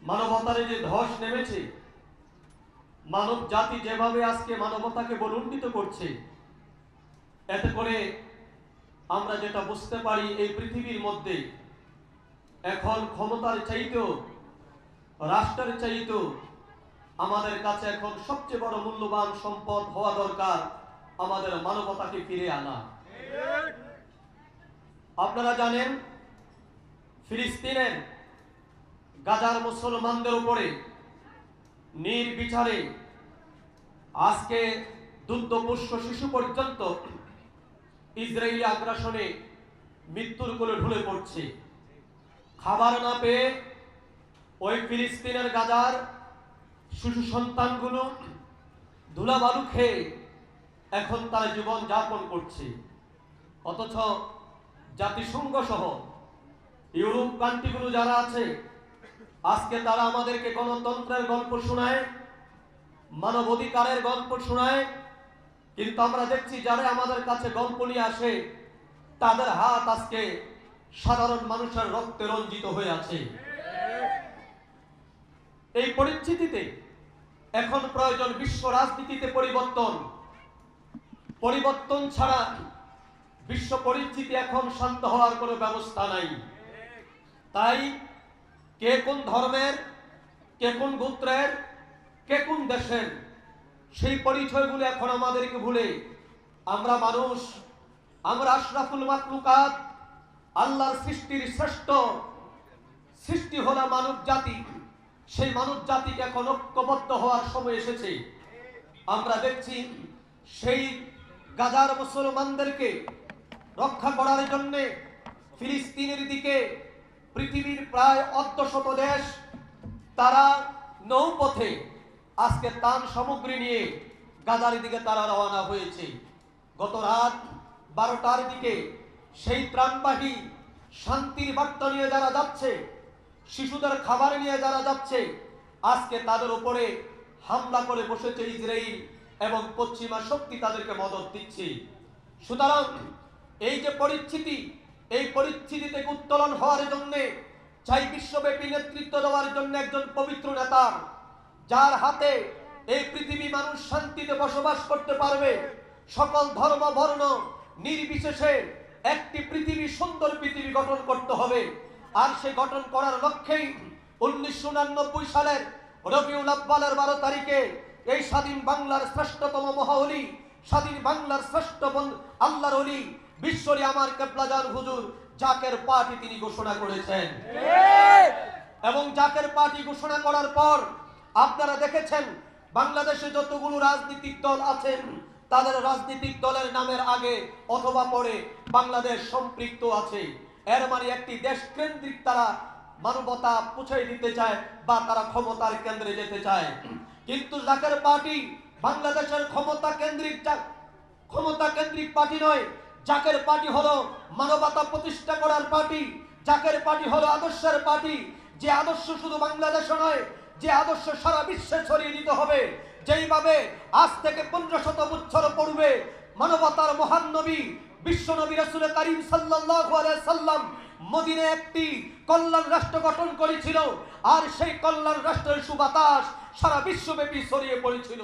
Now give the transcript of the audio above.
মানবতার যে ধস নেমেছে, মানব জাতি যেভাবে আজকে মানবতাকে বলুণ্ঠিত করছে, এতে করে আমরা যেটা বুঝতে পারি এই পৃথিবীর মধ্যে এখন ক্ষমতার চাইতেও, রাষ্ট্রের চাইতেও আমাদের কাছে এখন সবচেয়ে বড় মূল্যবান সম্পদ হওয়া দরকার আমাদের মানবতাকে ফিরে আনা। আপনারা জানেন, ফিলিস্তিনের গাজার মুসলমানদের উপরে নির্বিচারে আজকে দুগ্ধপোষ্য শিশু পর্যন্ত ইসরায়েলি আগ্রাসনে মৃত্যুর কোলে ঢলে পড়ছে। খাবার না পেয়ে ওই ফিলিস্তিনের গাজার শিশু সন্তানগুলো ধুলাবালু খেয়ে এখন তারা জীবন যাপন করছে। অথচ জাতিসংঘ সহ ইউরোপ কান্ট্রিগুলো যারা আছে, আজকে তারা আমাদেরকে গণতন্ত্রের গল্প শোনায়, মানবাধিকারের গল্প শোনায়, কিন্তু আমরা দেখছি যারা আমাদের কাছে গল্প নিয়ে আসে তাদের হাত আজকে সাধারণ মানুষের রক্তে রঞ্জিত হয়ে আছে। এই পরিস্থিতিতে এখন প্রয়োজন বিশ্ব রাজনীতিতে পরিবর্তন ছাড়া বিশ্ব পরিস্থিতি এখন শান্ত হওয়ার কোনো ব্যবস্থা নাই। তাই কে কোন ধর্মের, কে কোন গোত্রের, কে কোন দেশের, সেই পরিচয়গুলো এখন আমাদেরকে ভুলে আমরা মানুষ, আমরা আশরাফুল মাখলুকাত, আল্লাহর সৃষ্টির শ্রেষ্ঠ সৃষ্টি হলো মানব জাতি। সেই মানব জাতিকে এখন ঐক্যবদ্ধ হওয়ার সময় এসেছে। আমরা দেখছি সেই গাজার মুসলমানদেরকে রক্ষা করার জন্য ফিলিস্তিনের দিকে পৃথিবীর প্রায় অর্ধশত দেশ তারা নৌপথে আজকে ত্রাণ সামগ্রী নিয়ে গাজার দিকে তারা রওনা হয়েছে। গত রাত 12টার দিকে সেই ত্রাণবাহী শান্তির বার্তা নিয়ে যারা যাচ্ছে, শিশুদের খাবার নিয়ে যারা যাচ্ছে, আজকে তাদের উপরে হামলা করে বসেছে ইসরায়েল এবং পশ্চিমা শক্তি তাদেরকে মদদ দিচ্ছে। সুতরাং এই যে পরিস্থিতি, এই পরিস্থিতি থেকে উত্তোলন হওয়ার জন্য চাই বিশ্বব্যাপী নেতৃত্ব দেওয়ার জন্য একজন পবিত্র নেতা, যার হাতে এই পৃথিবী মানুষ শান্তিতে বসবাস করতে পারবে। সকল ধর্ম বর্ণ নির্বিশেষে একটি পৃথিবী, সুন্দর পৃথিবী গঠন করতে হবে। আর সে গঠন করার লক্ষ্যেই 1989 সালের রবিউল আব্বালের 12 তারিখে এই স্বাধীন বাংলার শ্রেষ্ঠতম মহাওলি, স্বাধীন বাংলার শ্রেষ্ঠ আল্লাহর ওলি বিশ্বরি আমার কেবলাজান হুজুর জাকের পার্টি তিনি ঘোষণা করেছেন। এবং জাকের পার্টি ঘোষণা করার পর আপনারা দেখেছেন বাংলাদেশে যতগুলো রাজনৈতিক দল আছেন তাদের রাজনৈতিক দলের নামের আগে অথবা পরে বাংলাদেশ সম্পৃক্ত আছে। এর মানে একটি দেশ কেন্দ্রিক তারা মানবতা পুছাই দিতে চায় বা তারা ক্ষমতার কেন্দ্রে যেতে চায়। কিন্তু জাকের পার্টি বাংলাদেশের ক্ষমতা কেন্দ্রিক পার্টি নয়। জাকের পার্টি হলো মানবতা প্রতিষ্ঠা করার পার্টি। জাকের পার্টি হলো আদর্শের পার্টি, যে আদর্শ শুধু বাংলাদেশে নয়, যে আদর্শ সারা বিশ্বে ছড়িয়ে দিতে হবে। যেইভাবে আজ থেকে 1500 বছর পূর্বে মানবতার মহান নবী বিশ্ব নবী রাসূল কারীম সাল্লাল্লাহু আলাইহি সাল্লাম মদিনায় একটি কল্যাণ রাষ্ট্র গঠন করেছিল, আর সেই কল্যাণ রাষ্ট্রের সুবাতাস সারা বিশ্বব্যাপী ছড়িয়ে পড়েছিল।